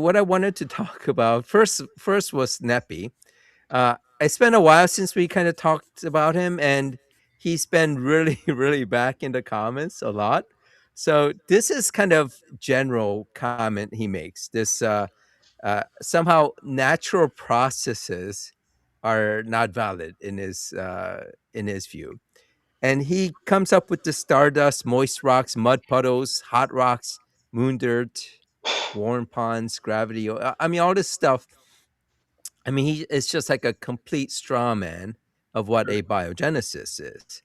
what I wanted to talk about first was NEPy. It's been a while since we kind of talked about him, and he's been really, really back in the comments a lot. So this is kind of general comment he makes. This somehow natural processes are not valid in his view, and he comes up with the stardust, moist rocks, mud puddles, hot rocks, moon dirt, warm ponds, gravity. I mean, all this stuff. I mean, it's just like a complete straw man of what abiogenesis is.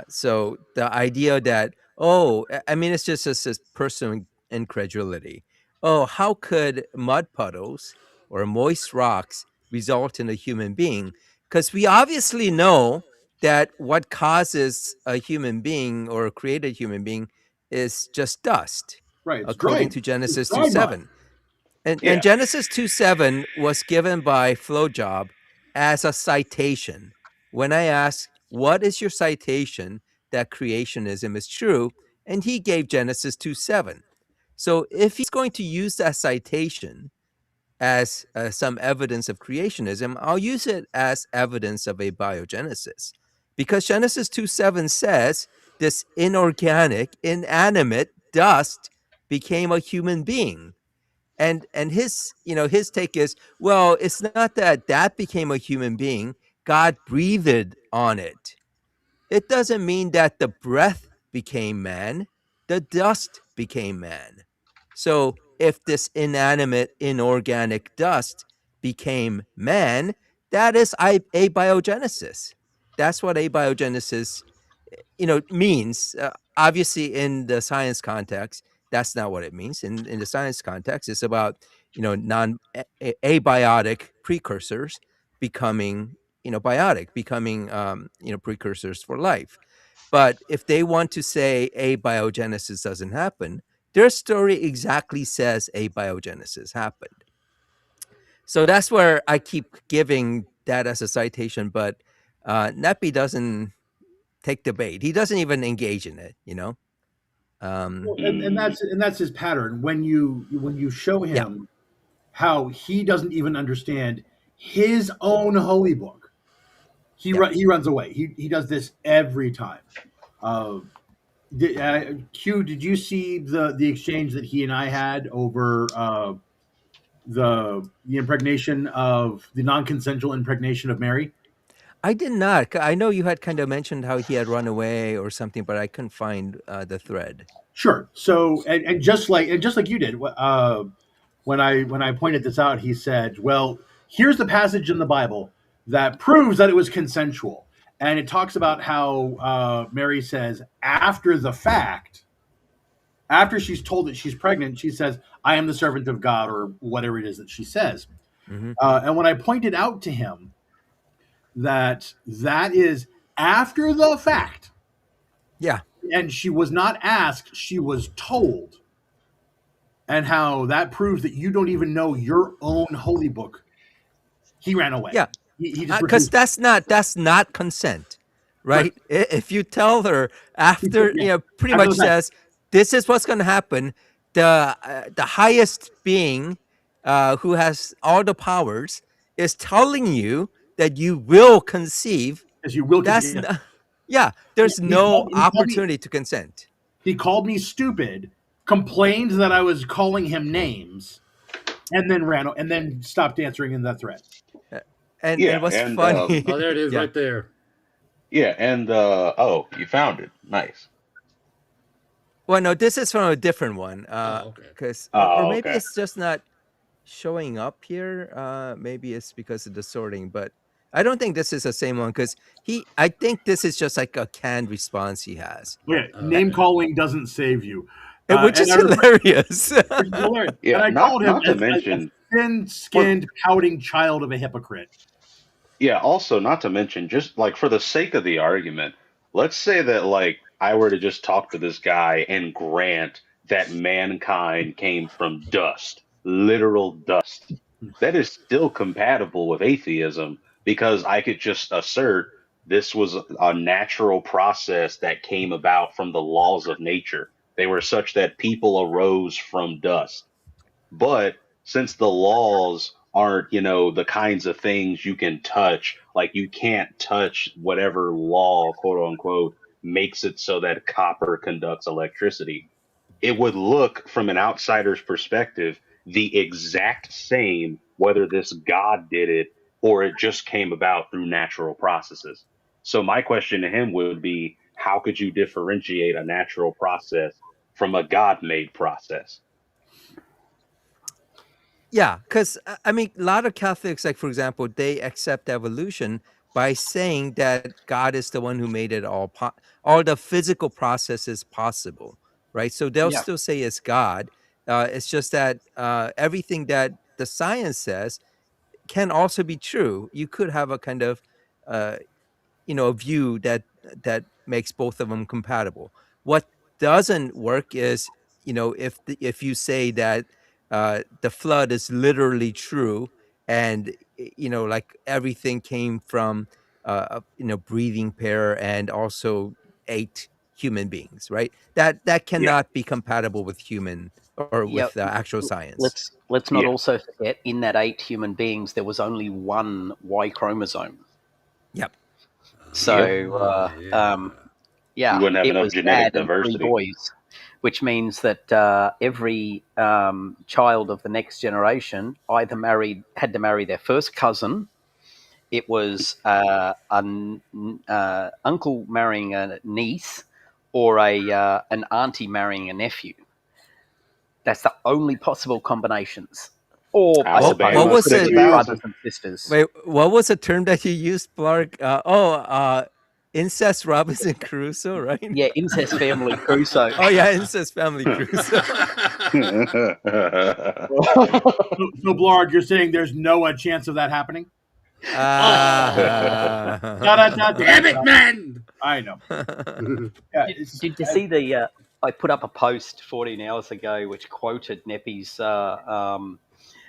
So the idea that, oh, I mean, it's just this personal incredulity. Oh, how could mud puddles or moist rocks result in a human being? Because we obviously know that what causes a human being or create a human being is just dust, Right. according to It's Genesis dry mud. 2:7. And Yeah. Genesis 2:7 was given by FlowJob as a citation. When I asked, what is your citation that creationism is true? And he gave Genesis 2:7. So if he's going to use that citation as some evidence of creationism, I'll use it as evidence of abiogenesis. Because Genesis 2:7 says this inorganic, inanimate dust became a human being. And his his take is, well, it's not that became a human being. God breathed on it. It doesn't mean that the breath became man. The dust became man. So if this inanimate inorganic dust became man, that is abiogenesis. That's what abiogenesis means. Obviously, in the science context, that's not what it means. In the science context, it's about abiotic precursors becoming biotic, becoming precursors for life. But if they want to say abiogenesis doesn't happen, their story exactly says abiogenesis happened. So that's where I keep giving that as a citation, but NEPy doesn't take the bait. He doesn't even engage in it, you know? Well, Mm, and that's his pattern. When you show Yeah. him how he doesn't even understand his own holy book, Yeah. he runs away. He does this every time. Uh, Q, did you see the exchange that he and I had over the impregnation of the non-consensual impregnation of Mary? I did not. I know you had kind of mentioned how he had run away or something, but I couldn't find the thread. Sure. So and just like you did, when I pointed this out, he said, "Well, here's the passage in the Bible that proves that it was consensual." And it talks about how Mary says after the fact, after she's told that she's pregnant, she says, "I am the servant of God," or whatever it is that she says. Hmm. And when I pointed out to him that that is after the fact, Yeah. and she was not asked, she was told, and how that proves that you don't even know your own holy book, he ran away. Yeah. He just Because refused. that's not consent, Right. right? If you tell her after, Yeah. pretty After much the fact. says, this is what's going to happen, the highest being who has all the powers is telling you that you will conceive. As you will That's conceive. not, yeah, there's no opportunity to consent. He called me stupid, complained that I was calling him names, and then stopped answering in that thread. Uh, and yeah, what's and funny, Oh, there it is, yeah. right there. yeah, and oh, you found it. Nice. Well, no, this is from a different one. Oh, okay. Because or Oh, maybe okay. it's just not showing up here. Maybe it's because of the sorting, but I don't think this is the same one because I think this is just like a canned response he has, Yeah, Oh, name okay. calling doesn't save you. which And is I hilarious. which is hilarious. And Yeah, I called him not to a mention for thin-skinned, pouting child of a hypocrite. yeah, also not to mention just like for the sake of the argument, let's say that like I were to just talk to this guy and grant that mankind came from dust, literal dust. That is still compatible with atheism because I could just assert this was a natural process that came about from the laws of nature. They were such that people arose from dust. But since the laws aren't, the kinds of things you can touch, like you can't touch whatever law, quote unquote, makes it so that copper conducts electricity. It would look from an outsider's perspective the exact same whether this God did it or it just came about through natural processes. So my question to him would be, how could you differentiate a natural process from a God made process? Yeah, because I mean, a lot of Catholics, like for example, they accept evolution by saying that God is the one who made it all the physical processes possible, right? So they'll Yeah. still say it's God. It's just that everything that the science says can also be true. You could have a kind of uh, a view that makes both of them compatible. What doesn't work is, if you say that the flood is literally true, and like everything came from breathing pair and also ate human beings, right? That Yeah. cannot be compatible with human or Yeah. with actual science. Let's not Yeah. also forget, in that 8 human beings, there was only one Y chromosome. Yep. Yep. So, yeah. We yeah, wouldn't have it enough was genetic dad and 3 diversity. boys, which means that every child of the next generation either had to marry their first cousin. It was an uncle marrying a niece, or an auntie marrying a nephew. That's the only possible combinations. Or I What Alabama suppose was could it? be brothers 6,000. and sisters. Wait, what was the term that you used, Blarg? Incest Robinson Crusoe, right? Yeah, incest family Crusoe. Oh yeah, incest family Crusoe. So Blarg, you're saying there's no chance of that happening? Da, da, da, da, Damn da. it, man! I know. Yeah, Did you see the? I put up a post 14 hours ago which quoted NEPy's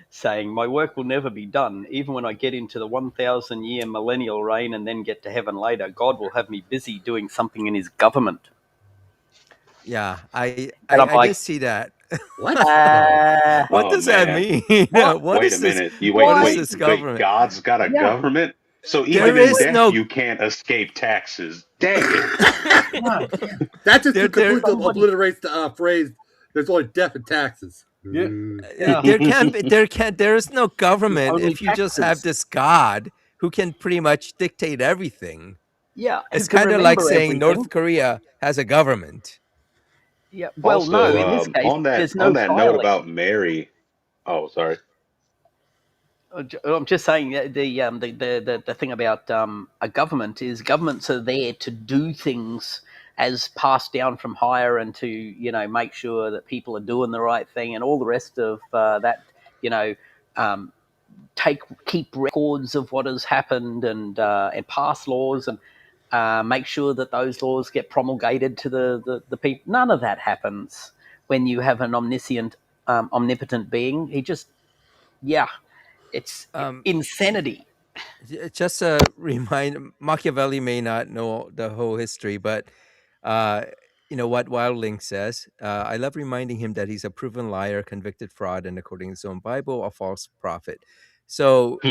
saying, "My work will never be done. Even when I get into the 1,000-year millennial reign and then get to heaven later, God will have me busy doing something in His government." Yeah, I, And I I'm I like, did see that. What the? What Oh does that man. mean? what? What Wait a is this? minute. You What wait, is Why? wait, this wait. government? God's got a Yeah, government? So There even in is death no. you can't escape taxes. Dang it. God, That just There completely somebody. obliterates the phrase. There's only death and taxes. yeah, Yeah, there is no there's government only if you just have taxes. this God who can pretty much dictate everything. Yeah, who It's can kind of like remember saying everything? North Korea has a government. Yeah. Well, no. In Also, this case, there's on no that note filing. about Mary. Oh, sorry. I'm just saying that the thing about a government is governments are there to do things as passed down from higher, and to make sure that people are doing the right thing and all the rest of that. You know, um, keep records of what has happened, and pass laws, and make sure that those laws get promulgated to the people. None of that happens when you have an omnipotent being. He just, yeah, it's Um, insanity. just a remind Machiavelli may not know the whole history, but uh, what Wildling says. I love reminding him that he's a proven liar, convicted fraud, and according to his own Bible, a false prophet. So he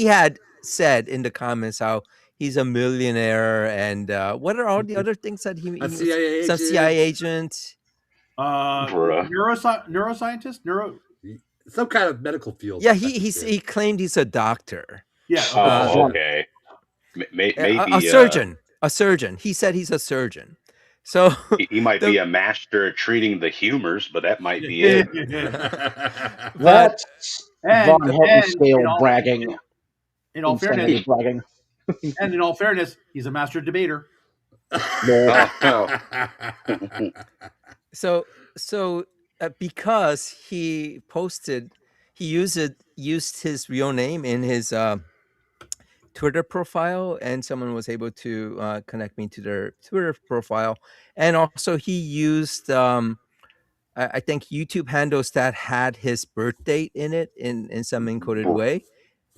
had said in the comments how he's a millionaire, and what are all the other things that A he was? CIA Some CIA agent, agent. Bruh. neuroscientist, some kind of medical field Yeah, type of shit. he claimed he's a doctor. yeah, okay. Oh, John, okay. A Maybe surgeon. A surgeon. He said he's a surgeon. So he might be the a master at treating the humors, but that might be it. but That's and Von and Heldenstale bragging, in all fairness, insanity bragging. he's a master debater. Lol. Oh. so so because he used his real name in his Twitter profile, and someone was able to connect me to their Twitter profile, and also he used I think YouTube handles that had his birth date in it in some encoded Br- way.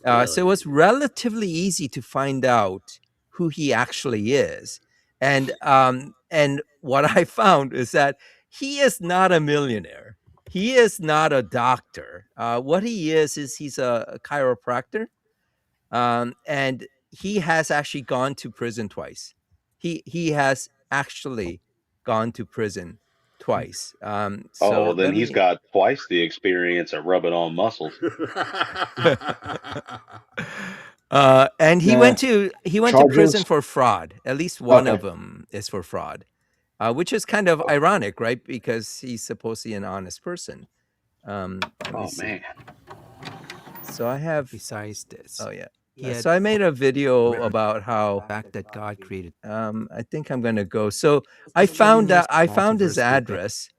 So it Really? was relatively easy to find out who he actually is. And what I found is that he is not a millionaire. He is not a doctor. What he is he's a chiropractor, and he has actually gone to prison twice. He has actually gone to prison twice. Oh, So well, then let he's me. got twice the experience of rubbing on muscles. And he Nah, went to prison charges. for fraud. At least one of Okay. them is for fraud, which is kind of ironic, right? Because he's supposed to be an honest person. Let me Oh see. man. So I have. Besides this, Oh yeah. he had So I made a video about how fact that God created. I think I'm gonna go. So I found his address,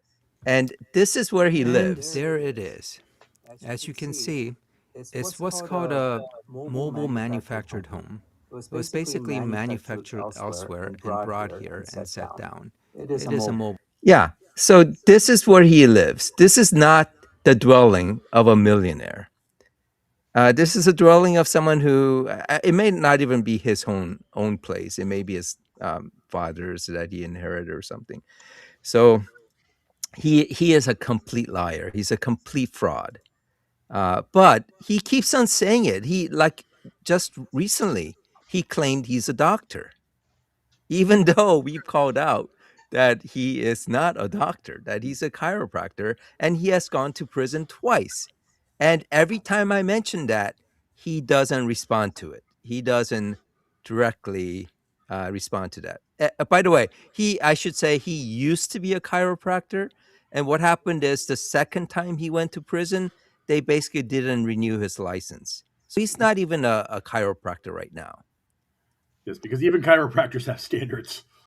and this is where he And lives. there it is. As you can see, it's what's called a mobile manufactured home. It was basically manufactured elsewhere and brought here and set down. It is a mobile. Yeah. So this is where he lives. This is not the dwelling of a millionaire. This is a dwelling of someone who it may not even be his own place. It may be his father's that he inherited or something. So he is a complete liar. He's a complete fraud. But he keeps on saying it. He just recently he claimed he's a doctor, even though we've called out that he is not a doctor, that he's a chiropractor, and he has gone to prison twice. And every time I mention that, he doesn't respond to it. He doesn't directly respond to that. By the way, I should say he used to be a chiropractor. And what happened is the second time he went to prison, they basically didn't renew his license. So he's not even a chiropractor right now. Yes, because even chiropractors have standards.